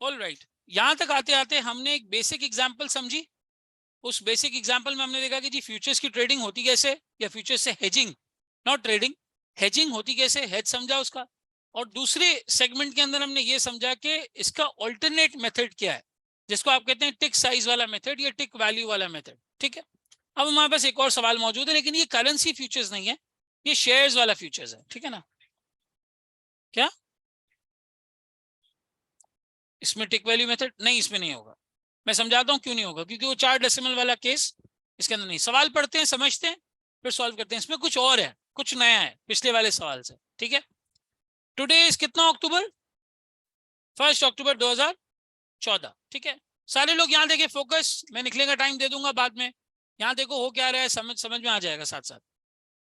All right, यहां तक आते आते हमने एक बेसिक एग्जांपल समझी। उस बेसिक एग्जांपल में हमने देखा कि जी फ्यूचर्स की ट्रेडिंग होती कैसे, या फ्यूचर्स से हेजिंग, नॉट ट्रेडिंग, हेजिंग होती कैसे, हेज समझा उसका। और दूसरे सेगमेंट के अंदर हमने ये समझा कि इसका ऑल्टरनेट मेथड क्या है, जिसको आप कहते हैं टिक साइज वाला मेथड या टिक वैल्यू वाला मेथड। ठीक है, अब हमारे पास एक और सवाल मौजूद है, लेकिन ये करेंसी फ्यूचर्स नहीं है, ये शेयर्स वाला फ्यूचर्स है। ठीक है ना, क्या इसमें टिक वैल्यू मेथड नहीं, इसमें नहीं होगा। मैं समझाता हूं क्यों नहीं होगा, क्योंकि वो 4 डेसिमल वाला केस इसके अंदर नहीं। सवाल पढ़ते हैं, समझते हैं, फिर सॉल्व करते हैं। इसमें कुछ और है, कुछ नया है पिछले वाले सवाल से। ठीक है, टुडे इज कितना अक्टूबर, 1 अक्टूबर 2014। ठीक है, सारे लोग यहाँ देखे, फोकस, मैं निकलने का टाइम दे दूंगा बाद में। यहाँ देखो हो क्या रहा है, समझ समझ में आ जाएगा साथ साथ।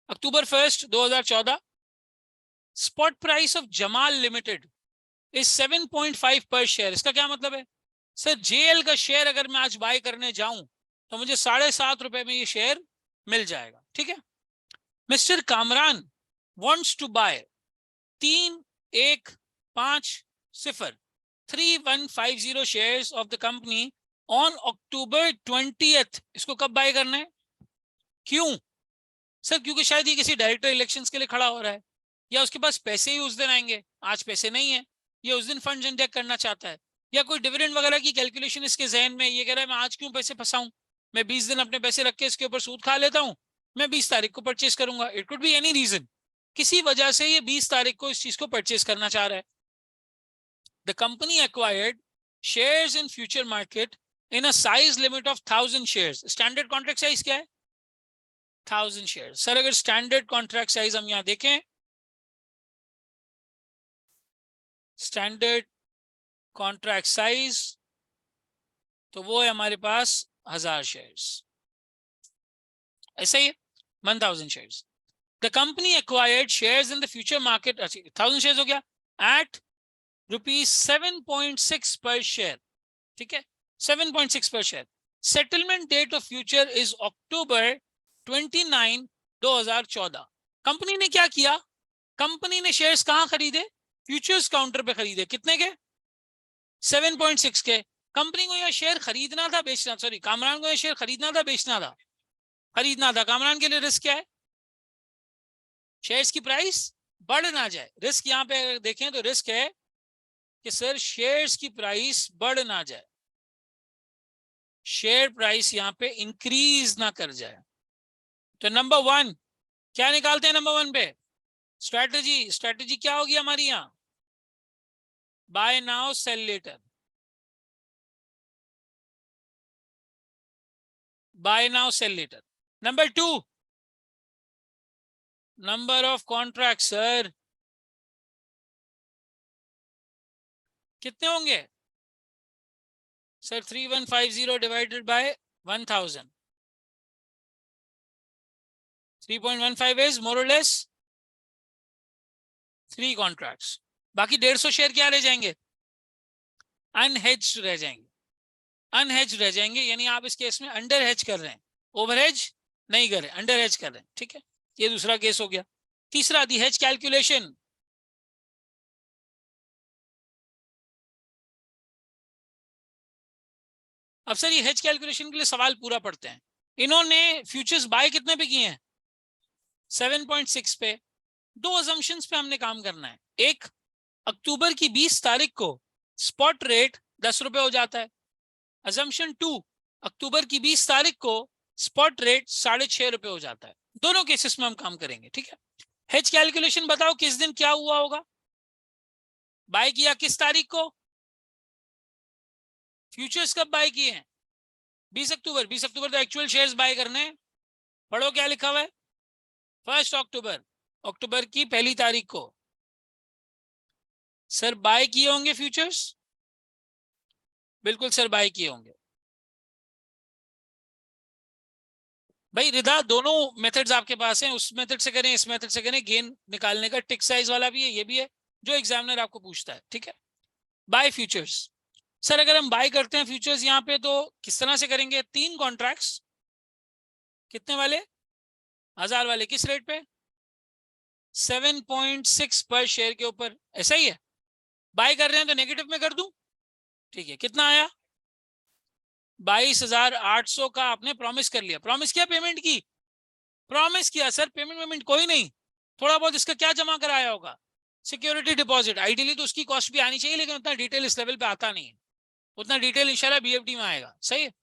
अक्टूबर 1, 2014, spot price of Jamal limited is 7.5 पर शेयर। इसका क्या मतलब है सर, जेएल का शेयर अगर मैं आज बाय करने जाऊं तो मुझे 7.5 रुपए में ये शेयर मिल जाएगा। ठीक है, mister Kamran wants to buy 3150 3150 shares of the company on October 20th। इसको कब बाय करना है, क्यों सर? क्योंकि शायद ये किसी डायरेक्टर इलेक्शंस के लिए खड़ा हो रहा है, या उसके पास पैसे ही उस दिन आएंगे, आज पैसे नहीं है, ये उस दिन फंड इंजेक्ट करना चाहता है, या कोई डिविडेंड वगैरह की कैलकुलेशन इसके जहन में, ये कह रहा है मैं आज क्यों पैसे फंसाऊं, मैं 20 दिन अपने पैसे रख के इसके ऊपर सूद खा लेता हूं, मैं 20 तारीख को परचेस करूंगा। It could be any reason, किसी वजह से ये 20 तारीख को इस चीज को परचेस करना चाह रहा है। The company acquired shares in future market in a size limit of 1000 shares. Standard contract size क्या है, 1000 शेयर। सर अगर स्टैंडर्ड कॉन्ट्रैक्ट साइज हम यहां देखें, स्टैंडर्ड कॉन्ट्रैक्ट साइज तो वो है हमारे पास 1000 शेयर्स, ऐसा ही है, 1000 shares. The company acquired shares in the future market, 1000 shares हो गया, एट ₹7.6 पर शेयर। ठीक है, 7.6 पर share. Settlement date of future is October 29, 2014। कंपनी ने क्या किया, कंपनी ने शेयर्स कहां खरीदे, फ्यूचर्स काउंटर पे खरीदे, कितने के, 7.6 के। कंपनी को यह शेयर खरीदना था, बेचना, सॉरी कामरान को यह शेयर खरीदना था, बेचना था, खरीदना था। कामरान के लिए रिस्क क्या है, शेयर्स की प्राइस बढ़ ना जाए। रिस्क यहाँ पे अगर देखें तो रिस्क है कि सर शेयर्स की प्राइस बढ़ ना जाए, शेयर प्राइस यहाँ पे इंक्रीज ना कर जाए। तो नंबर 1 क्या निकालते हैं, नंबर 1 पे स्ट्रैटेजी, स्ट्रैटेजी क्या होगी हमारी यहाँ, buy now sell later, buy now sell later. Number 2 number of contract, sir कितने होंगे sir, 3150 divided by 1000, 3.15 is more और लेस 3 कॉन्ट्रैक्ट्स। बाकी 150 शेयर क्या रह जाएंगे, अनहेज्ड रह जाएंगे, अनहेज्ड रह जाएंगे, यानी आप इस केस में अंडर हेज कर रहे हैं, ओवर हेज नहीं कर रहे, अंडर हेज कर रहे हैं। ठीक है, ये दूसरा केस हो गया। तीसरा, दी हेज कैलकुलेशन। अब सर ये हेज कैलकुलेशन के लिए सवाल पूरा पढ़ते हैं। इन्होंने फ्यूचर्स बाय कितने पे किए हैं, 7.6 पे। दो अजम्पशंस पे हमने काम करना है। एक, अक्टूबर की 20 तारीख को स्पॉट रेट 10 रुपए हो जाता है। अजम्पशन 2, अक्टूबर की 20 तारीख को स्पॉट रेट 6.5 रुपए हो जाता है। दोनों केसेस में हम काम करेंगे। ठीक है, हेज कैलकुलेशन बताओ किस दिन क्या हुआ होगा, बाय किया किस तारीख को, फ्यूचर्स कब बाय किए हैं, 20 अक्टूबर। 20 अक्टूबर तो एक्चुअल शेयर्स बाय करने हैं। पढ़ो क्या लिखा हुआ है, 1 अक्टूबर, अक्टूबर की पहली तारीख को सर बाय किए होंगे फ्यूचर्स, बिल्कुल सर बाय किए होंगे। भाई रिदा, दोनों मेथड्स आपके पास हैं, उस मेथड से करें, इस मेथड से करें, गेन निकालने का टिक साइज वाला भी है, ये भी है, जो एग्जामिनर आपको पूछता है। ठीक है, बाय फ्यूचर्स। सर अगर हम बाय करते हैं फ्यूचर्स यहाँ पे तो किस तरह से करेंगे, 3 कॉन्ट्रैक्ट्स, कितने वाले, 1000 वाले, किस रेट पे, 7.6 पर शेयर के ऊपर, ऐसा ही है। बाय कर रहे हैं तो नेगेटिव में कर दूं, ठीक है, कितना आया? 22,800 का आपने प्रॉमिस कर लिया। प्रॉमिस किया, पेमेंट की? प्रॉमिस किया सर, पेमेंट कोई नहीं। थोड़ा बहुत इसका क्या जमा कराया होगा? Security deposit. आइडियली तो उसकी कॉस्ट भी आनी चाहिए, लेकिन उतना डिटेल इस लेवल पे आता नहीं है। उतना डिटेल इंशाल्लाह बीएफडी में आएगा। सही है,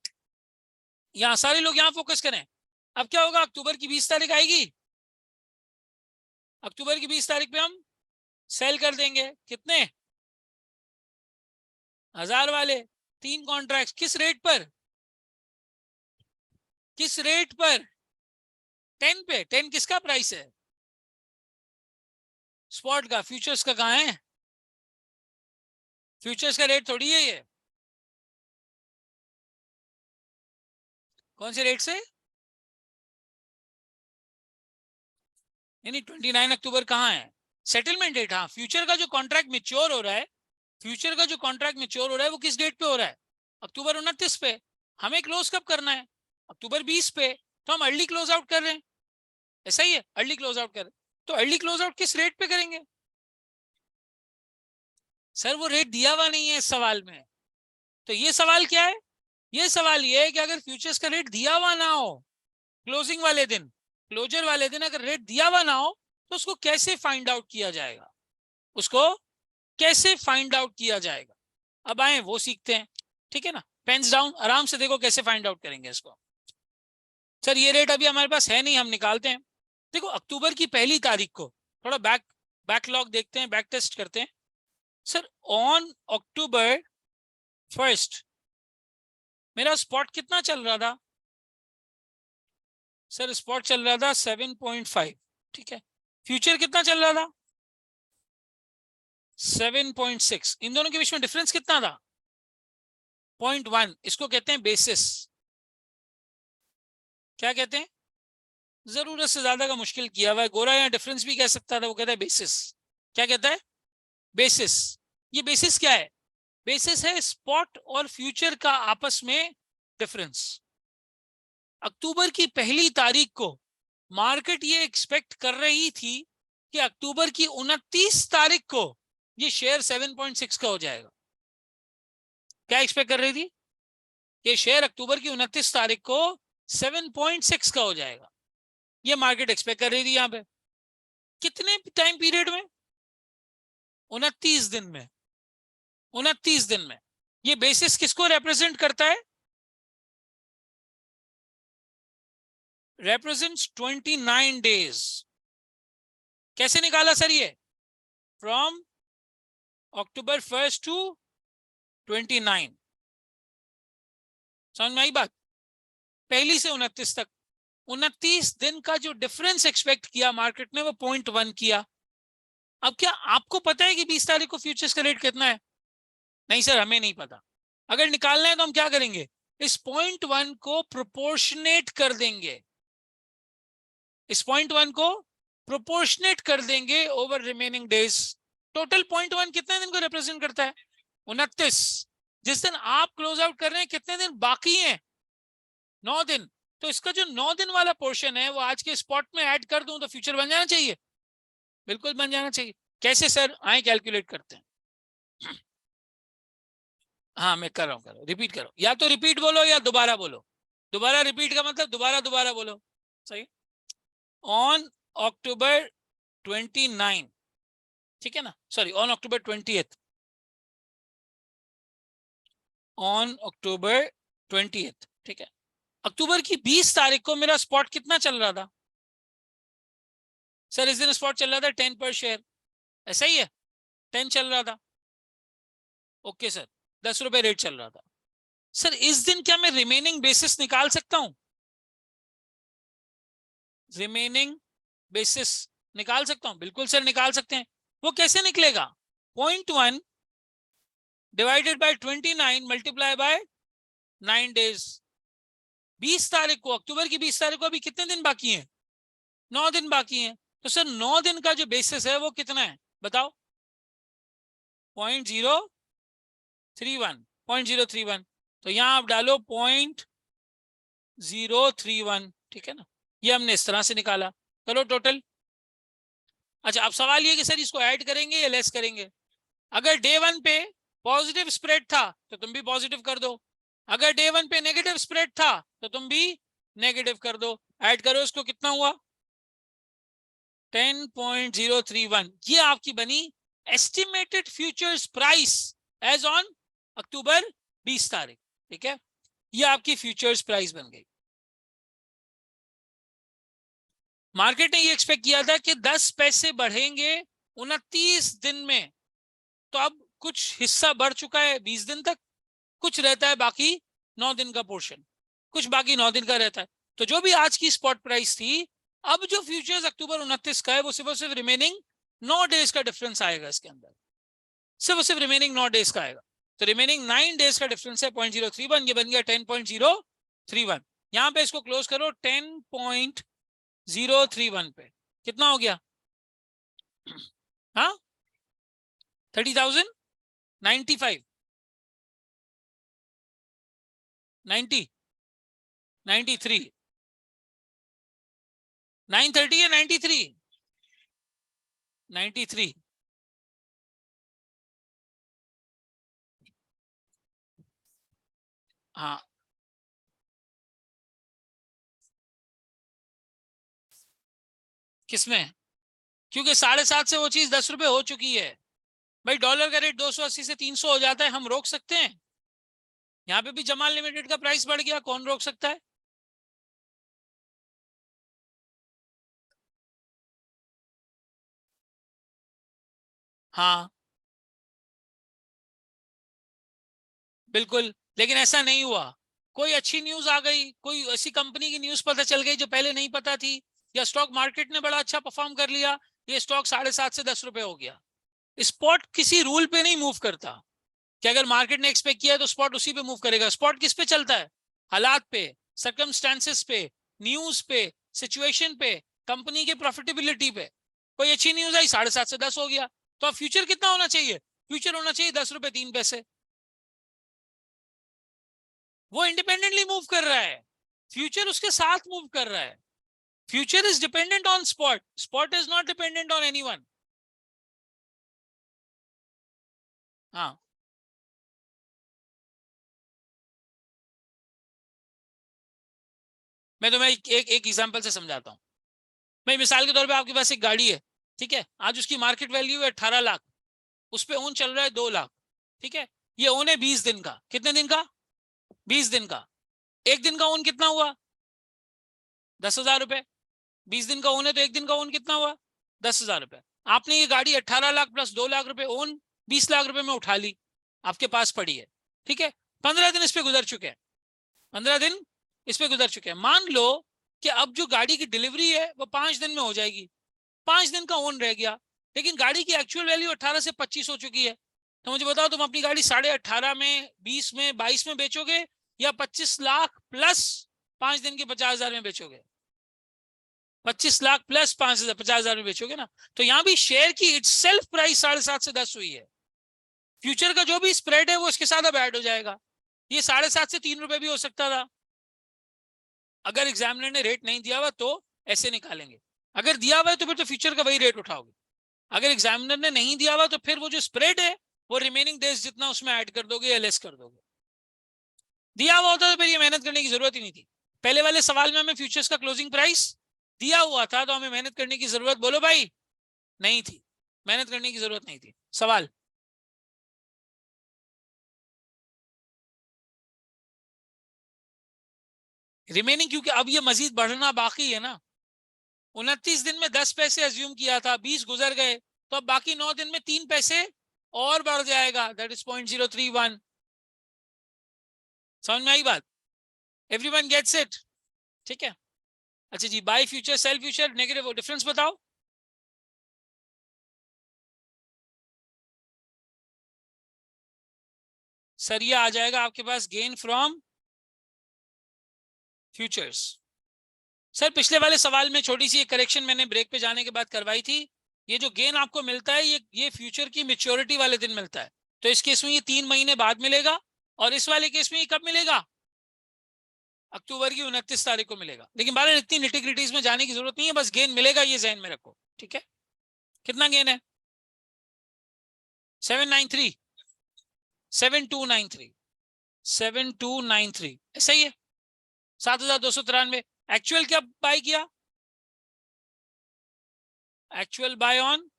यहाँ सारे लोग यहाँ फोकस करें। अब क्या होगा? अक्टूबर की 20 तारीख आएगी, अक्टूबर की 20 तारीख पे हम सेल कर देंगे। कितने? 1000 वाले 3 कॉन्ट्रैक्ट। किस रेट पर? किस रेट पर? 10 पे। 10 किसका प्राइस है? स्पॉट का। फ्यूचर्स का कहाँ है? फ्यूचर्स का रेट थोड़ी है ये। कौन से रेट से? यानी 29 अक्टूबर कहाँ है? Settlement date. हाँ, फ्यूचर का जो कॉन्ट्रैक्ट मेच्योर हो रहा है, फ्यूचर का जो कॉन्ट्रैक्ट मेच्योर हो रहा है वो किस डेट पे हो रहा है? अक्टूबर 29 पे। हमें क्लोज कब करना है? अक्टूबर 20 पे। तो हम अर्ली क्लोज आउट कर रहे हैं। ऐसा ही है, अर्ली क्लोज आउट कर रहे हैं। तो अर्ली क्लोज आउट किस रेट पे करेंगे? सर वो रेट दिया हुआ नहीं है इस सवाल में। तो ये सवाल क्या है? ये सवाल ये है कि अगर फ्यूचर्स का रेट दिया हुआ ना हो, क्लोजिंग वाले दिन, क्लोजर वाले दिन अगर रेट दिया हुआ ना हो, तो उसको कैसे फाइंड आउट किया जाएगा? उसको कैसे फाइंड आउट किया जाएगा? अब आए वो सीखते हैं। ठीक है ना, पेन्स डाउन, आराम से देखो कैसे फाइंड आउट करेंगे इसको। सर ये रेट अभी हमारे पास है नहीं, हम निकालते हैं। देखो अक्टूबर की 1 तारीख को थोड़ा बैकलॉग देखते हैं, बैक टेस्ट करते हैं। सर ऑन अक्टूबर 1 मेरा स्पॉट कितना चल रहा था? सर स्पॉट चल रहा था 7.5। ठीक है, फ्यूचर कितना चल रहा था? 7.6। इन दोनों के बीच में डिफरेंस कितना था? 0.1। इसको कहते हैं बेसिस। क्या कहते हैं? जरूरत से ज्यादा का मुश्किल किया हुआ है। गोरा यहाँ डिफरेंस भी कह सकता था, वो कहता है बेसिस। क्या कहता है? बेसिस। ये बेसिस क्या है? बेसिस है स्पॉट और फ्यूचर का आपस में डिफरेंस। अक्टूबर की 1 तारीख को मार्केट ये एक्सपेक्ट कर रही थी कि अक्टूबर की 29 तारीख को ये शेयर 7.6 का हो जाएगा। क्या एक्सपेक्ट कर रही थी? ये शेयर अक्टूबर की 29 तारीख को 7.6 का हो जाएगा। ये मार्केट एक्सपेक्ट कर रही थी। यहां पे कितने टाइम पीरियड में? 29 दिन में। 29 दिन में। ये बेसिस किसको रिप्रेजेंट करता है? Represents 29 days. कैसे निकाला सर ये? From October 1 to 29। समझ में आई बात? पहली से 29 तक 29 दिन का जो डिफरेंस एक्सपेक्ट किया मार्केट ने, वो 0.1 किया। अब क्या आपको पता है कि 20 तारीख को फ्यूचर्स का रेट कितना है? नहीं सर, हमें नहीं पता। अगर निकालना है तो हम क्या करेंगे? इस 0.1 को प्रोपोर्शनेट कर देंगे। इस 0.1 को प्रोपोर्शनेट कर देंगे ओवर रिमेनिंग डेज। टोटल 0.1 कितने दिन को रिप्रेजेंट करता है? 29। जिस दिन आप क्लोज आउट कर रहे हैं कितने दिन बाकी हैं? 9 दिन। तो इसका जो 9 दिन वाला पोर्शन है वो आज के स्पॉट में ऐड कर दूं तो फ्यूचर बन जाना चाहिए। बिल्कुल बन जाना चाहिए। कैसे सर? आए कैलकुलेट करते हैं। हाँ मैं कर रहा हूँ, रिपीट करो। या तो रिपीट बोलो या दोबारा बोलो। दोबारा रिपीट का मतलब दोबारा दोबारा बोलो। सही। ऑन अक्टूबर 29, ठीक है ना, sorry on October 20th। On October 20th, ठीक है। अक्टूबर की 20 तारीख को मेरा स्पॉट कितना चल रहा था? सर इस दिन स्पॉट चल रहा था 10 पर शेयर। ऐसा ही है, 10 चल रहा था। ओके सर, 10 रुपए रेट चल रहा था। सर इस दिन क्या मैं रिमेनिंग बेसिस निकाल सकता हूं? रिमेनिंग बेसिस निकाल सकता हूं? बिल्कुल सर निकाल सकते हैं। वो कैसे निकलेगा? 0.1 divided by 29 multiply by 9 days. 20 तारीख को, अक्टूबर की 20 तारीख को अभी कितने दिन बाकी हैं? 9 दिन बाकी हैं। तो सर 9 दिन का जो बेसिस है वो कितना है बताओ? 0.031। 0.031। तो यहां आप डालो 0.031, ठीक है ना। ये हमने इस तरह से निकाला। करो टोटल। अच्छा अब सवाल ये कि सर इसको ऐड करेंगे या लेस करेंगे? अगर डे 1 पे पॉजिटिव स्प्रेड था तो तुम भी पॉजिटिव कर दो, अगर डे वन पे नेगेटिव स्प्रेड था तो तुम भी नेगेटिव कर दो। ऐड करो इसको, कितना हुआ 10.031। ये आपकी बनी estimated futures price as on October 20 तारीख। ठीक है, ये आपकी फ्यूचर्स प्राइस बन गई। मार्केट ने ये एक्सपेक्ट किया था कि 10 पैसे बढ़ेंगे 29 दिन में, तो अब कुछ हिस्सा बढ़ चुका है 20 दिन तक, कुछ रहता है बाकी 9 दिन का पोर्शन, कुछ बाकी 9 दिन का रहता है। तो जो भी आज की स्पॉट प्राइस थी, अब जो फ्यूचर्स अक्टूबर 29 का है वो सिर्फ और सिर्फ रिमेनिंग 9 डेज का डिफरेंस आएगा इसके अंदर, सिर्फ और सिर्फ रिमेनिंग 9 डेज का आएगा। तो रिमेनिंग 9 डेज का डिफरेंस है 0.031, ये बन गया 10.031। यहां पे इसको क्लोज करो 10.031 पे, कितना हो गया हाँ 30,095 90 93 930 है 93 93 हाँ किसमें, क्योंकि 7.5 से वो चीज 10 रुपए हो चुकी है भाई। डॉलर का रेट 280 से 300 हो जाता है, हम रोक सकते हैं? यहाँ पे भी जमाल लिमिटेड का प्राइस बढ़ गया, कौन रोक सकता है? हाँ बिल्कुल, लेकिन ऐसा नहीं हुआ। कोई अच्छी न्यूज आ गई, कोई ऐसी कंपनी की न्यूज पता चल गई जो पहले नहीं पता थी, या स्टॉक मार्केट ने बड़ा अच्छा परफॉर्म कर लिया, ये स्टॉक 7.5 से 10 रुपए हो गया। स्पॉट किसी रूल पे नहीं मूव करता कि अगर मार्केट ने एक्सपेक्ट किया है तो स्पॉट उसी पे मूव करेगा। स्पॉट किस पे चलता है? हालात पे, सर्कमस्टेंसेस पे, न्यूज पे, सिचुएशन पे, कंपनी के प्रॉफिटेबिलिटी पे। कोई अच्छी न्यूज आई 7.5 से 10 हो गया, तो अब फ्यूचर कितना होना चाहिए? फ्यूचर होना चाहिए 10 रुपए 3 पैसे। वो इंडिपेंडेंटली मूव कर रहा है, फ्यूचर उसके साथ मूव कर रहा है। Future is dependent on spot, spot is not dependent on anyone. हाँ मैं तुम्हें एक एग्जांपल से समझाता हूँ। मैं मिसाल के तौर पे आपके पास एक गाड़ी है, ठीक है, आज उसकी मार्केट वैल्यू है 18 लाख, उस पे ओन चल रहा है 2 लाख, ठीक है। ये ओन है 20 दिन का, कितने दिन का? 20 दिन का। एक दिन का ओन कितना हुआ? 10,000 रुपए। 20 दिन का ओन है तो एक दिन का ओन कितना हुआ? 10,000 रुपए। आपने ये गाड़ी 18 लाख प्लस 2 लाख रुपए ओन 20 लाख रुपए में उठा ली, आपके पास पड़ी है, ठीक है। 15 दिन इस पे गुजर चुके हैं, 15 दिन इस पे गुजर चुके हैं। मान लो कि अब जो गाड़ी की डिलीवरी है वो 5 दिन में हो जाएगी, 5 दिन का ओन रह गया, लेकिन गाड़ी की एक्चुअल वैल्यू 18 से 25 हो चुकी है। तो मुझे बताओ, तुम अपनी गाड़ी 18.5 में, 20 में, 22 में बेचोगे, या 25 लाख प्लस 5 दिन के 50,000 में बेचोगे? 25 लाख प्लस 5,000 50,000 में बेचोगे ना। तो यहां भी शेयर की इटसेल्फ प्राइस 7.5 से 10 हुई है। फ्यूचर का जो भी स्प्रेड है वो इसके साथ अब ऐड हो जाएगा। ये 7.5 से 3 रुपए भी हो सकता था। अगर एग्जामिनर ने रेट नहीं दिया हुआ तो ऐसे निकालेंगे, अगर दिया हुआ है तो फिर तो फ्यूचर का वही रेट उठाओगे। अगर एग्जामिनर ने नहीं दिया हुआ तो फिर वो जो स्प्रेड है वो रिमेनिंग डेज जितना उसमें ऐड कर दोगे या लेस कर दोगे। दिया हुआ होता तो फिर ये मेहनत करने की जरूरत ही नहीं थी। पहले वाले सवाल में हमें फ्यूचर्स का क्लोजिंग प्राइस दिया हुआ था तो हमें मेहनत करने की जरूरत, बोलो भाई, नहीं थी। मेहनत करने की जरूरत नहीं थी। सवाल? रिमेनिंग, क्योंकि अब ये मजीद बढ़ना बाकी है ना। 29 दिन में 10 पैसे अज्यूम किया था, 20 गुजर गए, तो अब बाकी 9 दिन में 3 पैसे और बढ़ जाएगा, दैट इज 0.031। समझ में आई बात? Everyone gets it? ठीक है। अच्छा जी, by future sale future negative difference बताओ। सर ये आ जाएगा आपके पास गेन फ्रॉम फ्यूचर्स। सर पिछले वाले सवाल में छोटी सी एक करेक्शन मैंने ब्रेक पे जाने के बाद करवाई थी। ये जो गेन आपको मिलता है ये फ्यूचर की मेच्योरिटी वाले दिन मिलता है, तो इस केस में ये 3 महीने बाद मिलेगा, और इस वाले केस में ये कब मिलेगा? अक्टूबर की 29 तारीख को मिलेगा। लेकिन बारह इतनी निटिग्रिटीज में जाने की जरूरत नहीं है, बस गेन मिलेगा ये जहन में रखो, ठीक है। कितना गेन है? 793। 7293 7293 सही है। 7293 एक्चुअल क्या बाय किया, एक्चुअल बाय ऑन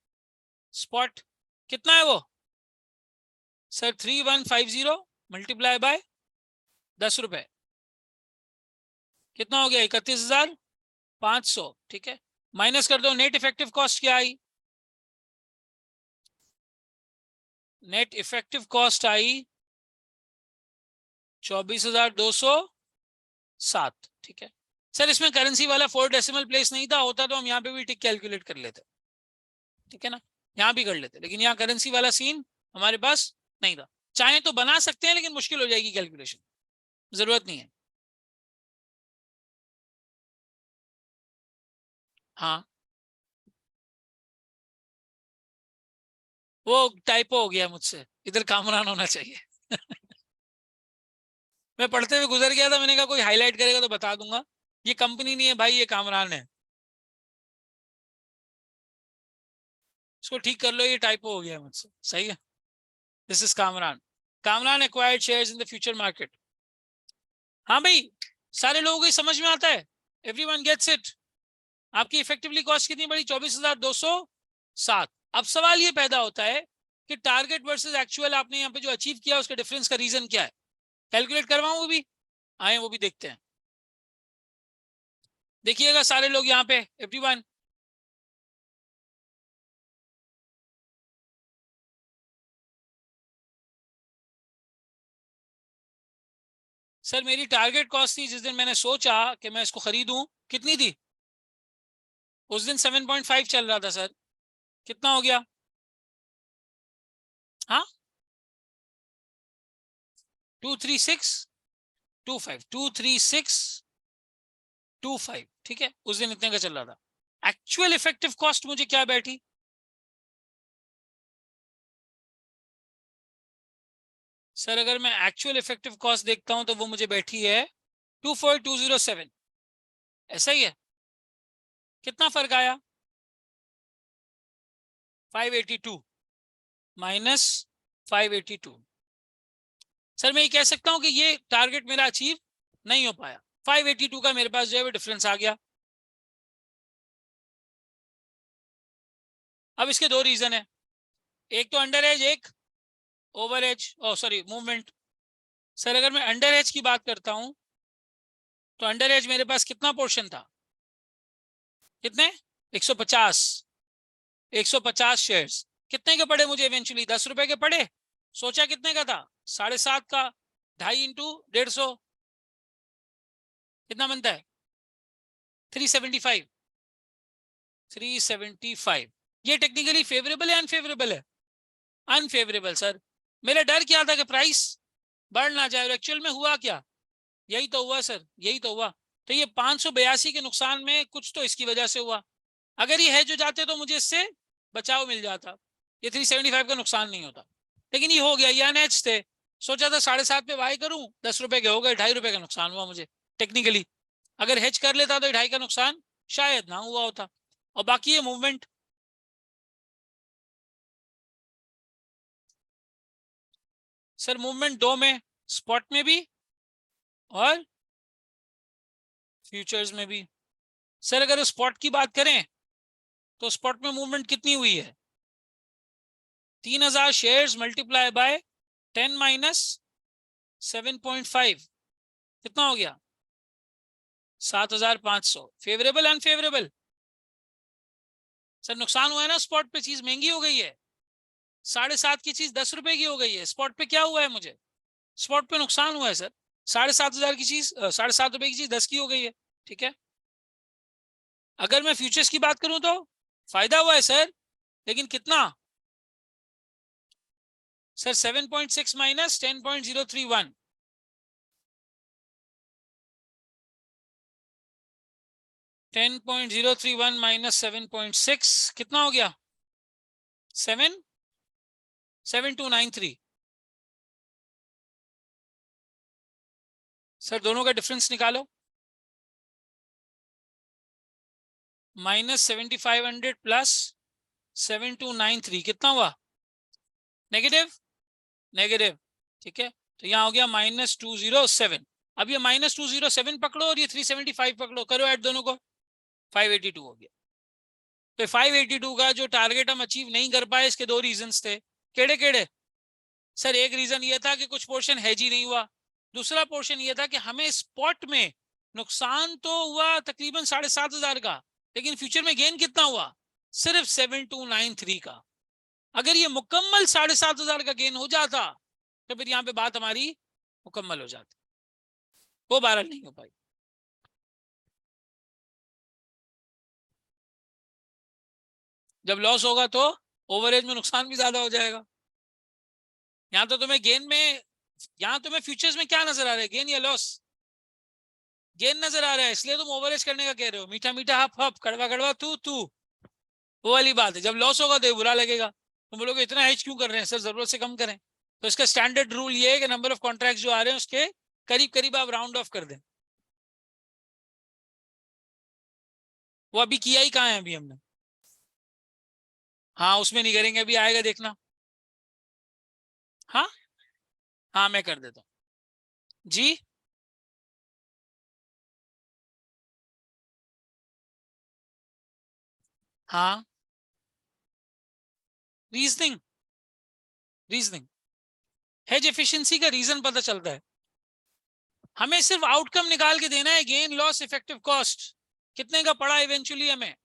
स्पॉट कितना है वो सर 3150 मल्टीप्लाई बाय 10 रुपए कितना हो गया 31,500 ठीक है। माइनस कर दो, नेट इफेक्टिव कॉस्ट क्या आई, नेट इफेक्टिव कॉस्ट आई 24,207 ठीक है। सर इसमें करेंसी वाला 4 डेसिमल प्लेस नहीं था, होता तो हम यहाँ पे भी टिक कैलकुलेट कर लेते, ठीक है ना, यहाँ भी कर लेते, लेकिन यहाँ करेंसी वाला सीन हमारे पास नहीं था। चाहे तो बना सकते हैं लेकिन मुश्किल हो जाएगी कैलकुलेशन, जरूरत नहीं है। हाँ वो टाइपो हो गया मुझसे, इधर कामरान होना चाहिए मैं पढ़ते हुए गुजर गया था, मैंने कहा कोई हाईलाइट करेगा तो बता दूंगा, ये कंपनी नहीं है भाई, ये कामरान है, इसको ठीक कर लो, ये टाइपो हो गया मुझसे, सही है। This is Kamran, Kamran acquired shares in the future market. हाँ भाई सारे लोगों को ही समझ में आता है, एवरीवन गेट्स इट। आपकी इफेक्टिवली कॉस्ट कितनी बड़ी 24,207। अब सवाल ये पैदा होता है कि टारगेट वर्सेस एक्चुअल आपने यहाँ पे जो अचीव किया उसके डिफरेंस का रीजन क्या है, कैलकुलेट करवाऊं वो भी, आए वो भी देखते हैं। देखिएगा सारे लोग यहाँ पे, एवरीवन सर मेरी टारगेट कॉस्ट थी जिस दिन मैंने सोचा कि मैं इसको खरीदूं, कितनी थी उस दिन 7.5 चल रहा था सर, कितना हो गया, हाँ 23625 23625 ठीक है, उस दिन इतने का चल रहा था। एक्चुअल इफेक्टिव कॉस्ट मुझे क्या बैठी, सर अगर मैं एक्चुअल इफेक्टिव कॉस्ट देखता हूं तो वो मुझे बैठी है 24207, ऐसा ही है, कितना फर्क आया 582 माइनस 582। सर मैं ये कह सकता हूं कि ये टारगेट मेरा अचीव नहीं हो पाया, 582 का मेरे पास जो है वो डिफरेंस आ गया। अब इसके दो रीजन है, एक तो अंडर एज, एक ओवर एज, ओ सॉरी मूवमेंट। सर अगर मैं अंडर एज की बात करता हूं तो अंडर एज मेरे पास कितना पोर्शन था, कितने 150 150 शेयर्स, कितने के पड़े मुझे इवेंचुअली 10 रुपए के पड़े, सोचा कितने का था 7.5 का, 2.5 इंटू 150 कितना बनता है 375 375। ये टेक्निकली फेवरेबल है अनफेवरेबल है, अनफेवरेबल सर। मेरा डर क्या था कि प्राइस बढ़ ना जाए, और एक्चुअल में हुआ क्या, यही तो हुआ सर, यही तो हुआ। तो ये 582 के नुकसान में कुछ तो इसकी वजह से हुआ, अगर ये है जो जाते तो मुझे इससे बचाव मिल जाता, ये 375 का नुकसान नहीं होता, लेकिन ये हो गया, ये अनएच थे, सोचा था 7.5 पे बाय करूं, 10 रुपए के हो गए, 2.5 रुपए का नुकसान हुआ मुझे टेक्निकली। अगर हेज कर लेता तो 2.5 का नुकसान शायद ना हुआ होता। और बाकी ये मूवमेंट, सर मूवमेंट दो में, स्पॉट में भी और फ्यूचर्स में भी। सर अगर स्पॉट की बात करें तो स्पॉट में मूवमेंट कितनी हुई है, 3,000 शेयर्स मल्टीप्लाई बाय 10 माइनस 7.5 कितना हो गया 7,500। फेवरेबल अनफेवरेबल, सर नुकसान हुआ है ना, स्पॉट पे चीज महंगी हो गई है, 7.5 की चीज 10 रुपए की हो गई है, स्पॉट पे क्या हुआ है मुझे, स्पॉट पे नुकसान हुआ है सर, 7,500 की चीज 7.5 रुपए की चीज 10 की हो गई है, ठीक है। अगर मैं फ्यूचर्स की बात करूं तो फायदा हुआ है सर, लेकिन कितना सर 7.6 माइनस 10.031, 10.031 माइनस 7.6 कितना हो गया 77293। सर दोनों का डिफरेंस निकालो, माइनस 7500 प्लस 7293 कितना हुआ नेगेटिव, नेगेटिव ठीक है, तो यहाँ हो गया -207। अब ये -207 पकड़ो और ये 375 पकड़ो, करो ऐड दोनों को, 582 हो गया। तो 582 का जो टारगेट हम अचीव नहीं कर पाए, इसके दो रीजंस थे। केड़े केड़े? सर एक रीजन ये था कि कुछ पोर्शन हेज ही नहीं हुआ, दूसरा पोर्शन ये था कि हमें स्पॉट में नुकसान तो हुआ तकरीबन 7,500 का, लेकिन फ्यूचर में गेन कितना हुआ? सिर्फ 7293 का। अगर ये मुकम्मल 7,500 का गेन हो जाता तो फिर यहाँ पे बात हमारी मुकम्मल हो जाती, वो बहरहाल नहीं हो पाई। जब लॉस होगा तो ओवरेज में नुकसान भी ज्यादा हो जाएगा। यहाँ तो तुम्हें गेन में, यहाँ तुम्हें फ्यूचर्स में क्या नजर आ रहा है, गेन या लॉस? गेन नजर आ रहा है, इसलिए तुम ओवरेज करने का कह रहे हो, मीठा मीठा हप हप कड़वा कड़वा तू तू, वो वाली बात है। जब लॉस होगा तो ये बुरा लगेगा, तुम बोलोगे इतना हेज क्यों कर रहे हैं सर, जरूरत से कम करें। तो इसका स्टैंडर्ड रूल ये है कि नंबर ऑफ कॉन्ट्रैक्ट जो आ रहे हैं उसके करीब करीब आप राउंड ऑफ कर दें। वो अभी किया ही कहाँ है अभी हमने? हाँ उसमें नहीं करेंगे, अभी आएगा देखना। हाँ हाँ मैं कर देता हूँ जी। हाँ रीजनिंग, रीजनिंग हेज एफिशिएंसी का रीजन पता चलता है, हमें सिर्फ आउटकम निकाल के देना है, गेन लॉस इफेक्टिव कॉस्ट कितने का पड़ा इवेंचुअली, हमें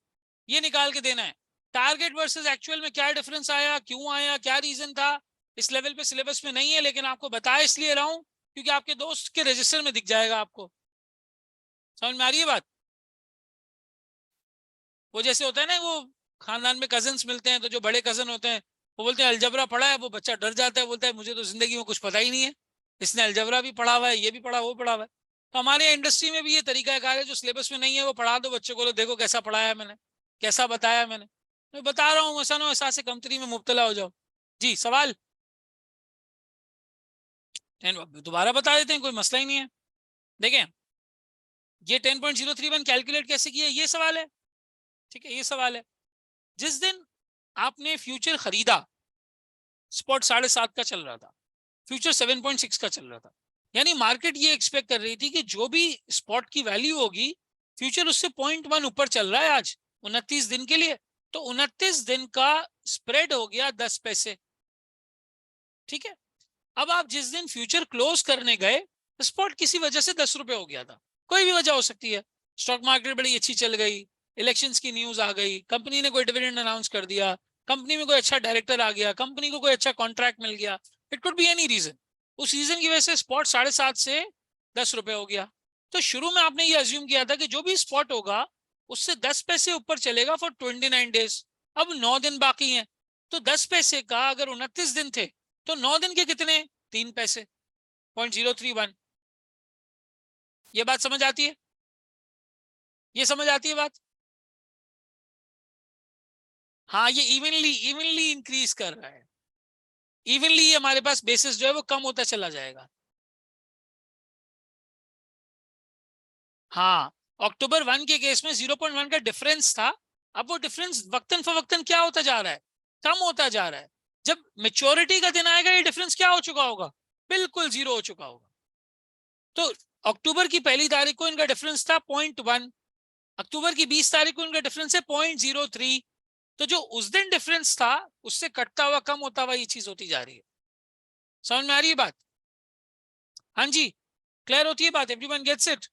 ये निकाल के देना है। टारगेट वर्सेस एक्चुअल में क्या डिफरेंस आया, क्यों आया, क्या रीजन था, इस लेवल पे सिलेबस में नहीं है, लेकिन आपको बता इसलिए रहा हूं क्योंकि आपके दोस्त के रजिस्टर में दिख जाएगा आपको। समझ में आ रही है बात? वो जैसे होता है ना, वो खानदान में कजन्स मिलते हैं तो जो बड़े कजन होते हैं वो बोलते हैं अलजबरा पढ़ा है, वो बच्चा डर जाता है, बोलता है मुझे तो जिंदगी में कुछ पता ही नहीं है, इसने अलजबरा भी पढ़ा हुआ है, ये भी पढ़ा, वो पढ़ा हुआ है। तो हमारे इंडस्ट्री में भी ये तरीका कार है, जो सिलेबस में नहीं है वो पढ़ा दो बच्चों को, देखो कैसा पढ़ाया मैंने, कैसा बताया मैंने। मैं बता रहा हूँ, ऐसा ना ऐसा से कमतरी में मुब्तला हो जाओ। जी सवाल दोबारा बता देते हैं, कोई मसला ही नहीं है। देखें ये 10.031 कैलकुलेट कैसे किया, ये सवाल है। ठीक है, ये सवाल है। जिस दिन आपने फ्यूचर खरीदा, स्पॉट 7.5 का चल रहा था, फ्यूचर 7.6 का चल रहा था, यानी मार्केट ये एक्सपेक्ट कर रही थी कि जो भी स्पॉट की वैल्यू होगी, फ्यूचर उससे 0.1 ऊपर चल रहा है आज 29 दिन के लिए, तो 29 दिन का स्प्रेड हो गया 10 पैसे। ठीक है, अब आप जिस दिन फ्यूचर क्लोज करने गए, स्पॉट किसी वजह से 10 रुपए हो गया था, कोई भी वजह हो सकती है, स्टॉक मार्केट बड़ी अच्छी चल गई, इलेक्शंस की न्यूज आ गई, कंपनी ने कोई डिविडेंड अनाउंस कर दिया, कंपनी में कोई अच्छा डायरेक्टर आ गया, कंपनी को कोई अच्छा कॉन्ट्रैक्ट मिल गया, it could be any reason, उस रीजन की वजह से स्पॉट 7.5 से 10 रुपए हो गया। तो शुरू में आपने ये अज्यूम किया था कि जो भी स्पॉट होगा उससे 10 पैसे ऊपर चलेगा फॉर 29 डेज। अब 9 दिन बाकी हैं, तो 10 पैसे का अगर 29 दिन थे तो 9 दिन के कितने, 3 पैसे, 0.031। ये बात समझ आती है, ये समझ आती है बात? हाँ ये इवनली इवनली इंक्रीज कर रहा है, इवनली हमारे पास बेसिस जो है वो कम होता चला जाएगा। हाँ अक्टूबर 1 के केस में 0.1 का डिफरेंस था, अब वो डिफरेंस वक्तन फवक्तन क्या होता जा रहा है, कम होता जा रहा है। जब मेच्योरिटी का दिन आएगा ये डिफरेंस क्या हो चुका होगा, बिल्कुल जीरो हो चुका होगा। तो अक्टूबर की 1 तारीख को इनका डिफरेंस था 0.1, अक्टूबर की 20 तारीख को इनका डिफरेंस है 0.03, तो जो उस दिन डिफरेंस था उससे कटता हुआ कम होता हुआ ये चीज होती जा रही है। समझ में आ रही है बात? हाँ जी, क्लियर होती है बात, एवरीवन गेट्स इट?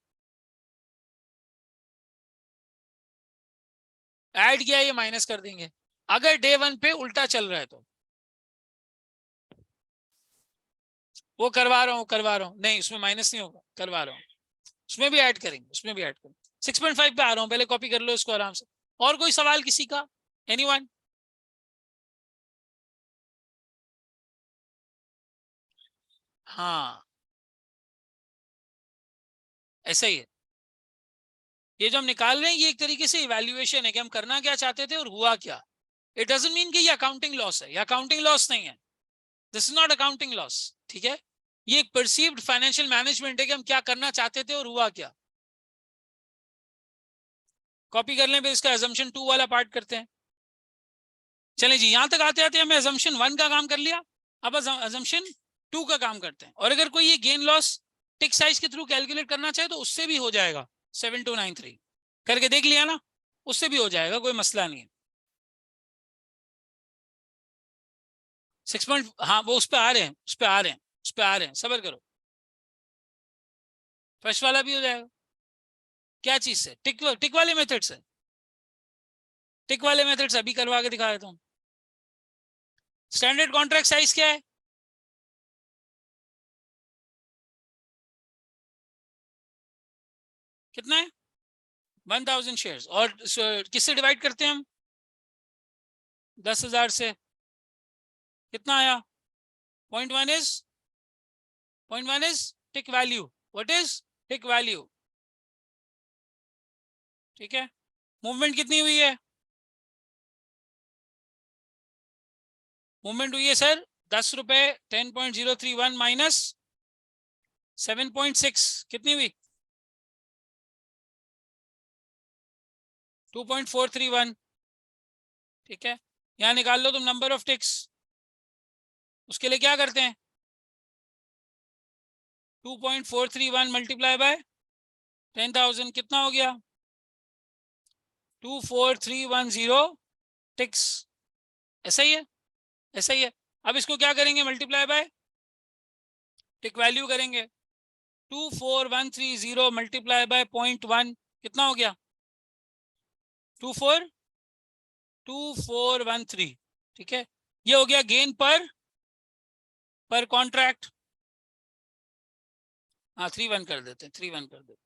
ऐड किया ये माइनस कर देंगे, अगर डे 1 पे उल्टा चल रहा है तो वो करवा रहा हूँ, नहीं उसमें माइनस नहीं होगा, करवा रहा हूँ, उसमें भी ऐड करेंगे, उसमें भी ऐड करेंगे। 6.5 पे आ रहा हूँ, पहले कॉपी कर लो इसको आराम से। और कोई सवाल किसी का, एनीवन? हाँ ऐसा ही है, ये जो हम निकाल रहे हैं ये एक तरीके से इवैल्यूएशन है कि हम करना क्या चाहते थे और हुआ क्या। इट डजंट मीन कि ये अकाउंटिंग लॉस है, ये अकाउंटिंग लॉस नहीं है, this is not accounting loss. ठीक है, ये एक परसीव्ड फाइनेंशियल मैनेजमेंट है कि हम क्या करना चाहते थे और हुआ क्या। कॉपी कर लें, फिर इसका assumption 2 वाला पार्ट करते हैं। चलें जी, यहां तक आते आते हमने assumption 1 का काम कर लिया, अब assumption 2 का काम करते हैं। और अगर कोई ये गेन लॉस टिक साइज के थ्रू कैलकुलेट करना चाहे तो उससे भी हो जाएगा, 7293 करके देख लिया ना, उससे भी हो जाएगा, कोई मसला नहीं है। 6 पॉइंट, हाँ वो उस पर आ रहे हैं, उस पर आ रहे हैं, उस पर आ रहे हैं, सबर करो। फर्स्ट वाला भी हो जाएगा। क्या चीज से? टिक वाले मेथड से, टिक वाले मेथड से अभी करवा के दिखा देता हूँ। स्टैंडर्ड कॉन्ट्रैक्ट साइज क्या है? कितना है? 1000 शेयर्स। और किससे डिवाइड करते हैं हम? 10,000 से। कितना आया? 0.1 is, 0.1 is tick value. What is tick value? ठीक है। मूवमेंट कितनी हुई है? मूवमेंट हुई है सर 10 रुपए, 10.031 माइनस 7.6, कितनी हुई? 2.431। ठीक है, यहां निकाल लो तुम नंबर ऑफ टिक्स। उसके लिए क्या करते हैं? 2.431 मल्टीप्लाई बाय 10,000 कितना हो गया? 24310 टिक्स। ऐसा ही है, ऐसा ही है। अब इसको क्या करेंगे? मल्टीप्लाई बाय टिक वैल्यू करेंगे। 24130 मल्टीप्लाई बाय 0.1 कितना हो गया? 2413। ठीक है, ये हो गया गेन पर कॉन्ट्रैक्ट। हाँ 31 कर देते हैं, 31 कर देते हैं।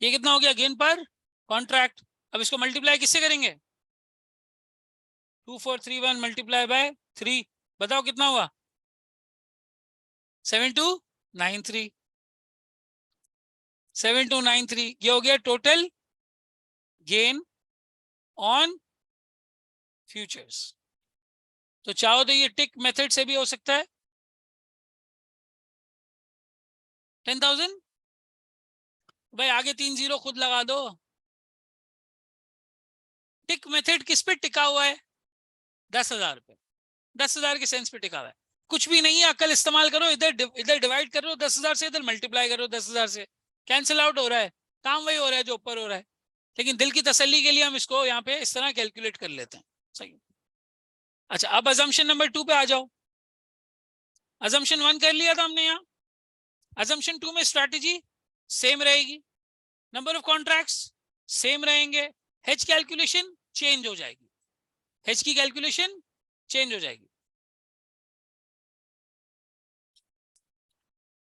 ये कितना हो गया गेन पर कॉन्ट्रैक्ट? अब इसको मल्टीप्लाई किससे करेंगे? 2431 मल्टीप्लाई बाय 3, बताओ कितना हुआ? 7293। 7293 ये हो गया टोटल गेन ऑन फ्यूचर्स। तो चाहो तो ये टिक मेथड से भी हो सकता है। 10,000 भाई, आगे 3 जीरो खुद लगा दो। टिक मेथड किस पे टिका हुआ है? 10,000 पे, 10,000 के सेंस पे टिका हुआ है। कुछ भी नहीं है, अकल इस्तेमाल करो। इधर इधर डिवाइड करो 10,000 से, इधर मल्टीप्लाई करो 10,000 से, कैंसिल आउट हो रहा है, काम वही हो रहा है जो ऊपर हो रहा है। लेकिन दिल की तसल्ली के लिए हम इसको यहाँ पे इस तरह कैलकुलेट कर लेते हैं। सही। अच्छा, अब अजम्पशन नंबर 2 पे आ जाओ। अजम्पशन 1 कर लिया था हमने यहाँ। अजम्पशन 2 में स्ट्रैटेजी सेम रहेगी, नंबर ऑफ कॉन्ट्रैक्ट्स सेम रहेंगे, हेज कैलकुलेशन चेंज हो जाएगी, हेज की कैलकुलेशन चेंज हो जाएगी।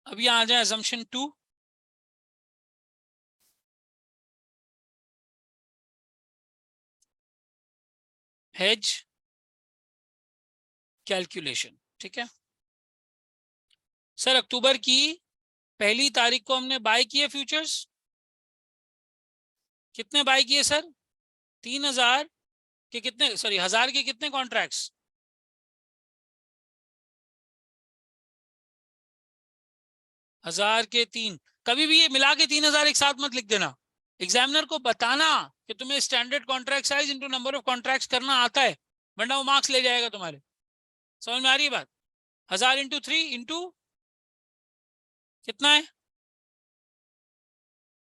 अब यहां आ जाए अजम्पशन 2। Hedge calculation. ठीक है सर, अक्टूबर की 1 तारीख को हमने बाय किए फ्यूचर्स। कितने बाय किए सर? 3,000 के कितने, सॉरी 1,000 के कितने कॉन्ट्रैक्ट्स? 1,000 के 3। कभी भी ये मिला के 3,000 एक साथ मत लिख देना। एग्जामिनर को बताना कि तुम्हें standard contract size into number of contracts करना आता है, वरना वो मार्क्स ले जाएगा तुम्हारे। समझ में आ रही है बात? 1,000 इंटू 3 इंटू कितना है?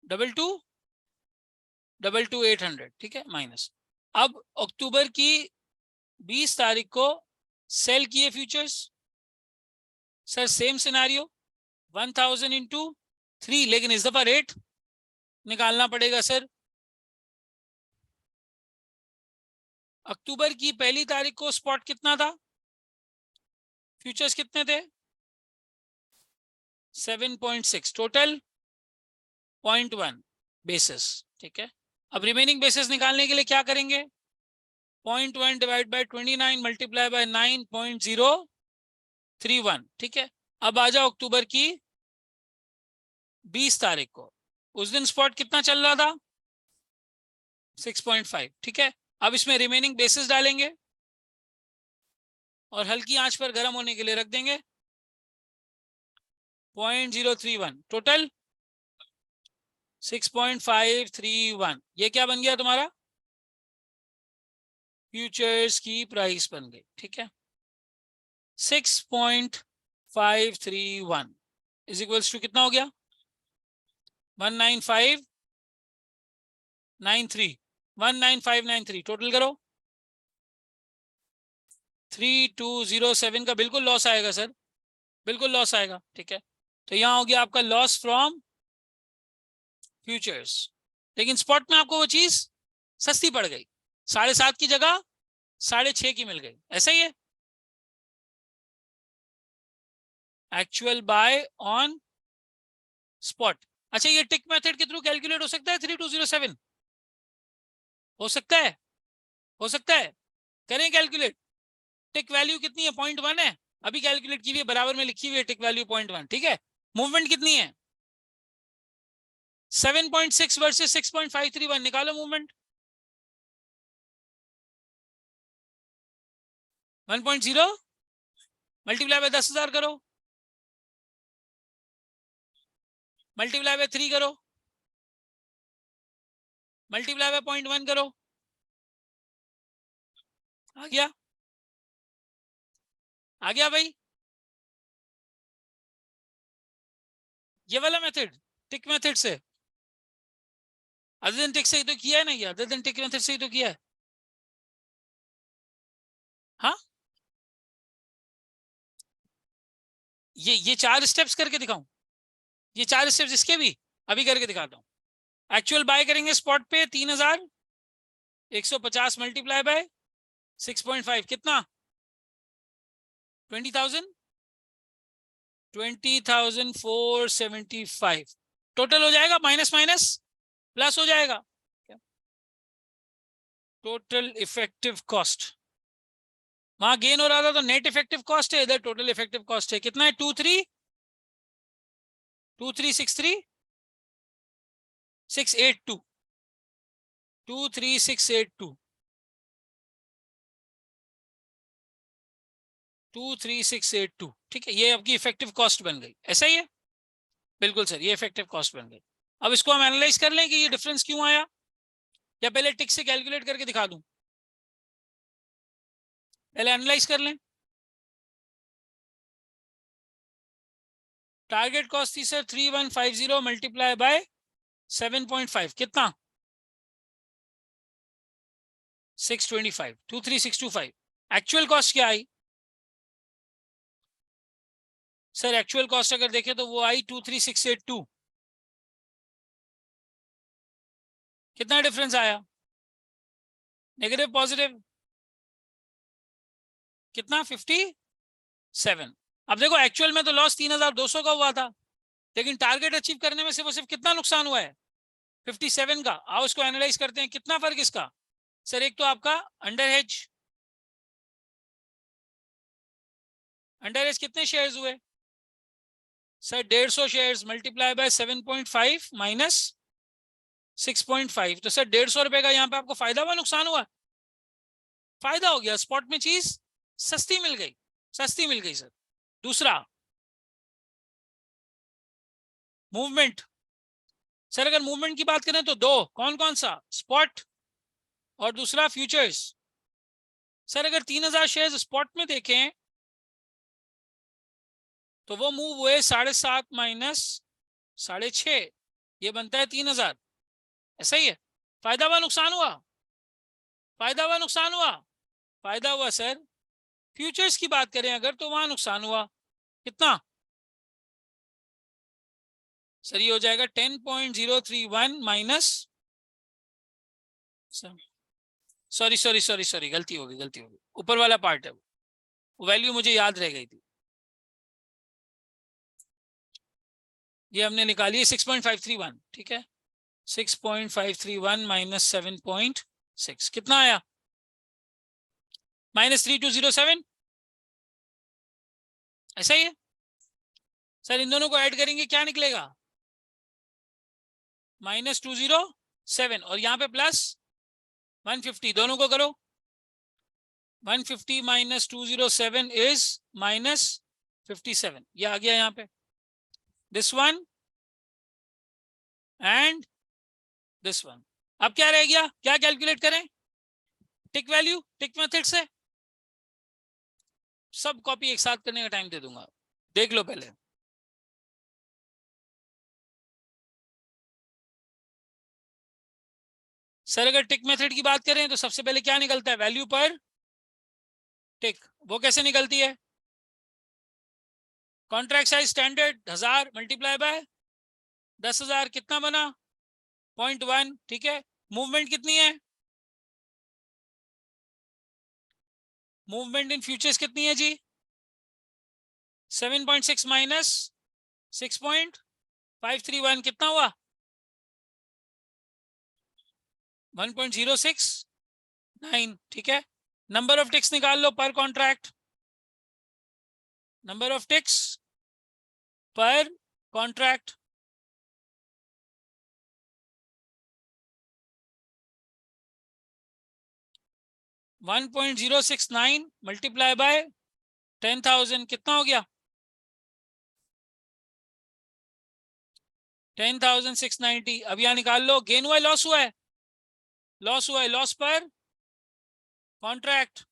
222800। ठीक है, माइनस। अब अक्टूबर की 20 तारीख को सेल किए futures. Sir same scenario, 1,000 into 3, लेकिन इस दफा रेट निकालना पड़ेगा सर। अक्टूबर की 1 तारीख को स्पॉट कितना था? फ्यूचर्स कितने थे? 7.6, टोटल 0.1 बेसिस। ठीक है, अब रिमेनिंग बेसिस निकालने के लिए क्या करेंगे? 0.1 डिवाइड बाय 29 मल्टीप्लाई बाय 9.031। ठीक है, अब आ जाओ अक्टूबर की 20 तारीख को। उस दिन स्पॉट कितना चल रहा था? 6.5। ठीक है, अब इसमें रिमेनिंग बेसिस डालेंगे और हल्की आंच पर गर्म होने के लिए रख देंगे। 0.031, टोटल 6.531। ये क्या बन गया तुम्हारा? फ्यूचर्स की प्राइस बन गई, ठीक है। 6.531 इज इक्वल्स टू कितना हो गया? 19593, 19593 टोटल करो। 3207 का बिल्कुल लॉस आएगा सर, बिल्कुल लॉस आएगा, ठीक है। तो यहां हो गया आपका लॉस फ्रॉम फ्यूचर्स, लेकिन स्पॉट में आपको वो चीज सस्ती पड़ गई, 7.5 की जगह 6.5 की मिल गई, ऐसा ही है। Actual buy on spot. अच्छा, ये टिक मेथड के थ्रू कैलकुलेट हो सकता है 3207? हो सकता है, हो सकता है। करें कैलकुलेट। टिक वैल्यू कितनी है? 0.1 है। अभी कैलकुलेट की हुई है, बराबर में लिखी हुई है टिक वैल्यू 0.1, ठीक है। मूवमेंट कितनी है? 7.6 वर्सेस 6.531, निकालो मूवमेंट। 1.0 मल्टीप्लाई बाय 10,000 करो, मल्टीप्लाई बाय 3 करो, मल्टीप्लाई बाय 0.1 करो, आ गया, आ गया भाई। ये वाला मेथड टिक मेथड से, अदर देन टिक से ही तो किया है ना, ये अदर देन टिक मेथड से ही तो किया है। हाँ, ये 4 स्टेप्स करके दिखाऊं? ये 4 स्टेप्स इसके भी अभी करके दिखाता हूं। एक्चुअल बाय करेंगे स्पॉट पे 3150 मल्टीप्लाई बाय 6.5 कितना? 20,000, 20,475 टोटल हो जाएगा, माइनस माइनस प्लस हो जाएगा। टोटल इफेक्टिव कॉस्ट, वहां गेन हो रहा था तो नेट इफेक्टिव कॉस्ट है, इधर टोटल इफेक्टिव कॉस्ट है। कितना है? 2363 682, 23682, 23682, ठीक है। ये आपकी इफेक्टिव कॉस्ट बन गई, ऐसा ही है। बिल्कुल सर, ये इफेक्टिव कॉस्ट बन गई। अब इसको हम एनालाइज कर लें कि ये डिफरेंस क्यों आया, या पहले टिक से कैलकुलेट करके दिखा दूं? पहले एनालाइज कर लें। टारगेट कॉस्ट थी सर 3150 मल्टीप्लाई बाय 7.5 कितना? 625, 23625। एक्चुअल कॉस्ट क्या आई सर? एक्चुअल कॉस्ट अगर देखें तो वो आई 23682। कितना डिफरेंस आया? नेगेटिव पॉजिटिव कितना? 57। अब देखो एक्चुअल में तो लॉस 3200 का हुआ था, लेकिन टारगेट अचीव करने में सिर्फ सिर्फ कितना नुकसान हुआ है? 57 का। आओ इसको एनालाइज करते हैं, कितना फर्क इसका? सर एक तो आपका अंडर हेज, अंडर एज कितने शेयर्स हुए sir? 150 shares multiply by 7.5 minus 6.5, तो सर 150 रुपए का यहाँ पे आपको फायदा हुआ नुकसान हुआ? फायदा हो गया, स्पॉट में चीज सस्ती मिल गई, सस्ती मिल गई सर। दूसरा मूवमेंट, सर अगर मूवमेंट की बात करें तो दो, कौन कौन सा? स्पॉट और दूसरा फ्यूचर्स। सर अगर 3000 शेयर्स स्पॉट में देखें तो वो मूव हुए 7.5 माइनस 6.5, ये बनता है 3000, ऐसा ही है। फायदा हुआ नुकसान हुआ? फायदा हुआ नुकसान हुआ? फायदा हुआ सर। फ्यूचर्स की बात करें अगर तो वहां नुकसान हुआ, कितना सर? ये हो जाएगा 10.031 minus, sorry sorry sorry sorry, गलती हो गई, गलती हो गई, ऊपर वाला पार्ट है वो वैल्यू मुझे याद रह गई थी, ये हमने निकाली है 6.531, ठीक है। 6.531 माइनस 7.6 कितना आया? -3207, ऐसा ही है सर। इन दोनों को ऐड करेंगे क्या निकलेगा? -207, और यहाँ पे प्लस 150, दोनों को करो। 150 माइनस 207 इज -57, ये आ गया यहाँ पे। This one and this one. अब क्या रह गया? क्या कैलकुलेट करें? टिक वैल्यू, टिक मेथड से सब कॉपी एक साथ करने का टाइम दे दूंगा, देख लो पहले। सर अगर टिक मेथड की बात करें तो सबसे पहले क्या निकलता है, वैल्यू पर टिक। वो कैसे निकलती है, contract size standard 1000 multiply by 10,000 कितना बना 0.1, ठीक है। मूवमेंट कितनी है, मूवमेंट इन फ्यूचर्स कितनी है जी, 7.6 माइनस 6.531 कितना हुआ 1.069, ठीक है। नंबर ऑफ टिक्स निकाल लो पर कॉन्ट्रैक्ट, नंबर ऑफ टिक्स पर कॉन्ट्रैक्ट, वन 1.069 मल्टीप्लाई बाय 10,000 कितना हो गया 10,690। अब यहां निकाल लो, गेन हुआ है लॉस हुआ है, लॉस हुआ है, लॉस पर कॉन्ट्रैक्ट,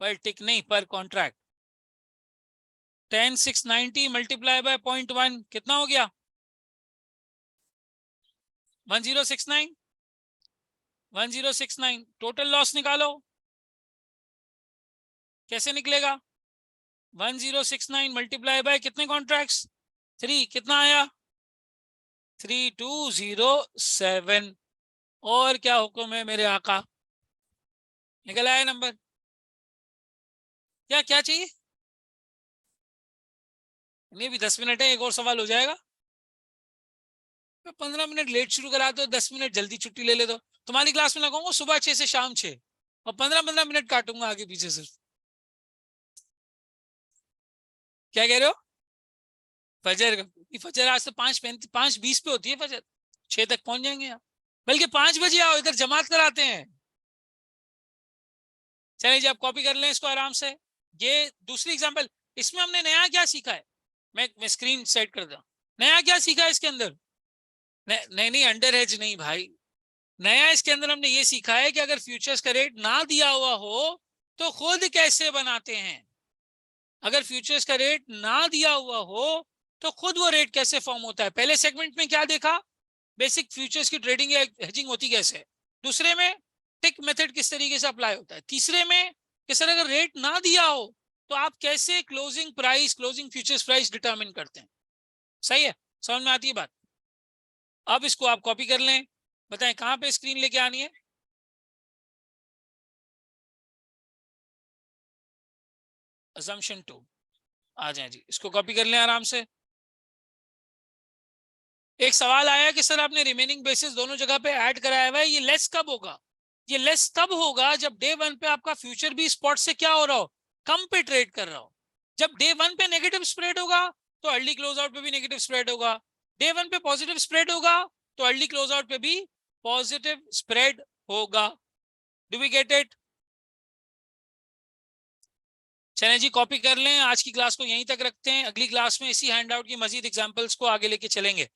पर टिक नहीं, पर कॉन्ट्रैक्ट। 10,690 मल्टीप्लाई बाय 0.1 कितना हो गया 1069, 1069। टोटल लॉस निकालो, कैसे निकलेगा 1069 मल्टीप्लाई बाय कितने कॉन्ट्रैक्ट्स 3, कितना आया 3207। और क्या हुक्म है मेरे आका, निकल आया नंबर। क्या क्या चाहिए, नहीं भी 10 मिनट है, एक और सवाल हो जाएगा। 15 मिनट लेट शुरू करा दो, 10 मिनट जल्दी छुट्टी ले ले दो। तुम्हारी क्लास में लगाऊंगा सुबह 6 से शाम 6, और 15-15 मिनट काटूंगा आगे पीछे से। क्या कह रहे हो, फजर, फजर आज तो 5:20 पे होती है फजर, 6 तक पहुंच जाएंगे यहाँ, बल्कि 5 बजे आओ, इधर जमात कराते हैं। चलिए जी, आप कॉपी कर लें इसको आराम से। ये दूसरी एग्जांपल, इसमें हमने नया क्या सीखा है, मैं स्क्रीन सेट कर दूं, नया क्या सीखा है इसके अंदर, नहीं नहीं अंडर एज नहीं भाई, नया इसके अंदर हमने ये सीखा है कि अगर फ्यूचर्स का रेट ना दिया हुआ हो तो खुद कैसे बनाते हैं। अगर फ्यूचर्स का रेट ना दिया हुआ हो तो खुद वो रेट कैसे फॉर्म होता है। पहले सेगमेंट में क्या देखा, बेसिक फ्यूचर्स की ट्रेडिंग या हेजिंग होती कैसे, दूसरे में टिक मेथड किस तरीके से अप्लाई होता है, तीसरे में कि सर अगर रेट ना दिया हो तो आप कैसे closing price, closing futures price determine करते हैं। सही है, समझ में आती है बात। अब इसको आप कॉपी कर लें, बताएं कहां पे स्क्रीन लेके आनी है, assumption 2 आ जाए जी, इसको कॉपी कर लें आराम से। एक सवाल आया कि सर आपने रिमेनिंग बेसिस दोनों जगह पे ऐड कराया हुआ है, ये लेस कब होगा, ये लेस तब होगा जब डे 1 पे आपका फ्यूचर भी स्पॉट से क्या हो रहा हो, कम पे ट्रेड कर रहा हो। जब डे 1 पे नेगेटिव स्प्रेड होगा तो अर्ली क्लोज आउट पे भी नेगेटिव स्प्रेड होगा, डे 1 पे पॉजिटिव स्प्रेड होगा तो अर्ली क्लोज आउट पे भी पॉजिटिव स्प्रेड होगा। Do we get it. चलें जी, कॉपी कर लें, आज की क्लास को यहीं तक रखते हैं, अगली क्लास में इसी हैंडआउट की मजीद एग्जांपल्स को आगे लेके चलेंगे।